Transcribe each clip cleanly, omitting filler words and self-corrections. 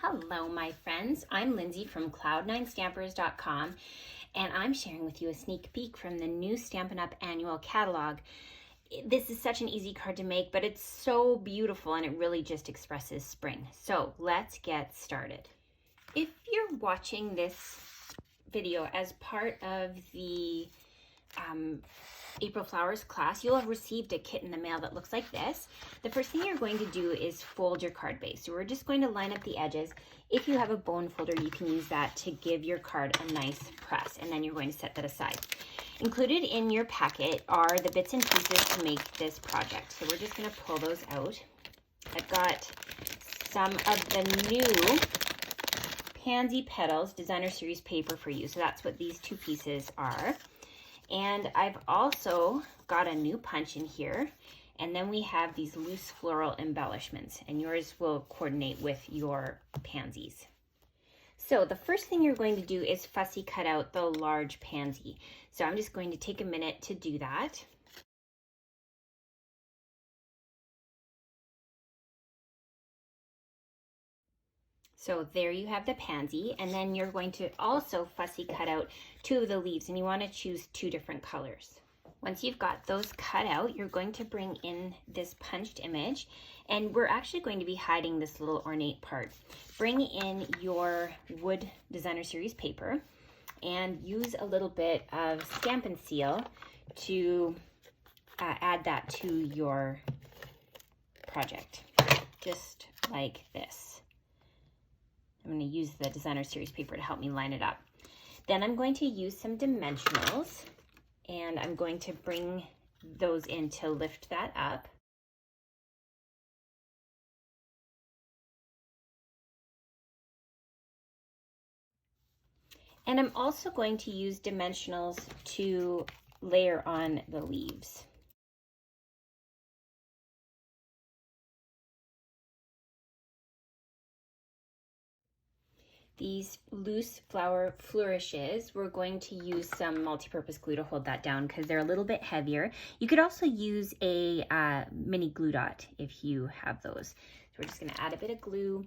Hello, my friends. I'm Lindsay from cloud9stampers.com, and I'm sharing with you a sneak peek from the new Stampin' Up! Annual catalog. This is such an easy card to make, but it's so beautiful and it really just expresses spring. So let's get started. If you're watching this video as part of the April Flowers class, you'll have received a kit in the mail that looks like this. The first thing you're going to do is fold your card base. So we're just going to line up the edges. If you have a bone folder, you can use that to give your card a nice press, and then you're going to set that aside. Included in your packet are the bits and pieces to make this project. So we're just going to pull those out. I've got some of the new Pansy Petals Designer Series paper for you. So that's what these two pieces are. And I've also got a new punch in here. And then we have these loose floral embellishments, and yours will coordinate with your pansies. So the first thing you're going to do is fussy cut out the large pansy. So I'm just going to take a minute to do that. So there you have the pansy, and then you're going to also fussy cut out two of the leaves, and you want to choose two different colors. Once you've got those cut out, you're going to bring in this punched image, and we're actually going to be hiding this little ornate part. Bring in your wood Designer Series paper and use a little bit of Stampin' Seal to add that to your project, just like this. I'm going to use the Designer Series paper to help me line it up. Then I'm going to use some dimensionals, and I'm going to bring those in to lift that up. And I'm also going to use dimensionals to layer on the leaves. These loose flower flourishes, we're going to use some multi-purpose glue to hold that down because they're a little bit heavier. You could also use a mini glue dot if you have those. So we're just going to add a bit of glue,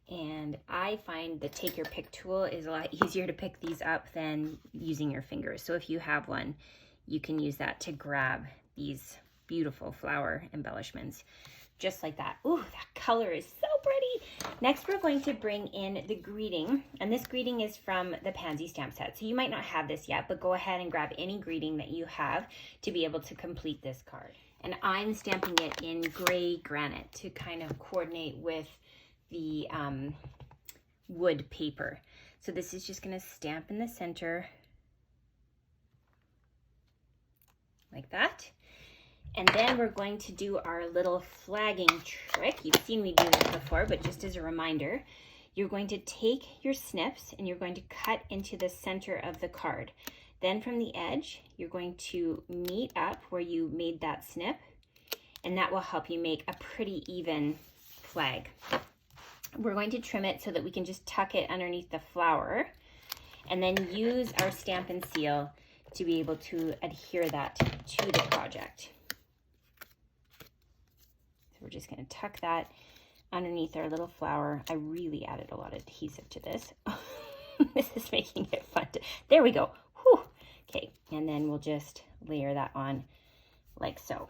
and I find the take your pick tool is a lot easier to pick these up than using your fingers. So if you have one, you can use that to grab these beautiful flower embellishments. Just like that. Ooh, that color is so pretty. Next, we're going to bring in the greeting, and this greeting is from the Pansy stamp set. So you might not have this yet, but go ahead and grab any greeting that you have to be able to complete this card. And I'm stamping it in gray granite to kind of coordinate with the wood paper. So this is just going to stamp in the center like that. And then we're going to do our little flagging trick. You've seen me do this before, but just as a reminder, you're going to take your snips and you're going to cut into the center of the card. Then from the edge, you're going to meet up where you made that snip, and that will help you make a pretty even flag. We're going to trim it so that we can just tuck it underneath the flower, and then use our Stampin' Seal to be able to adhere that to the project. We're just going to tuck that underneath our little flower. I really added a lot of adhesive to this. This is making it fun. There we go. Whew. Okay, and then we'll just layer that on like so.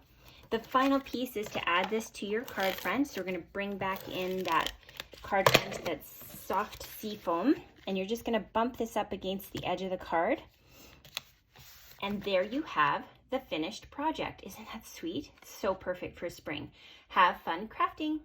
The final piece is to add this to your card front. So we're going to bring back in that card front that's soft sea foam, and you're just going to bump this up against the edge of the card. And there you have the finished project. Isn't that sweet? It's so perfect for spring. Have fun crafting.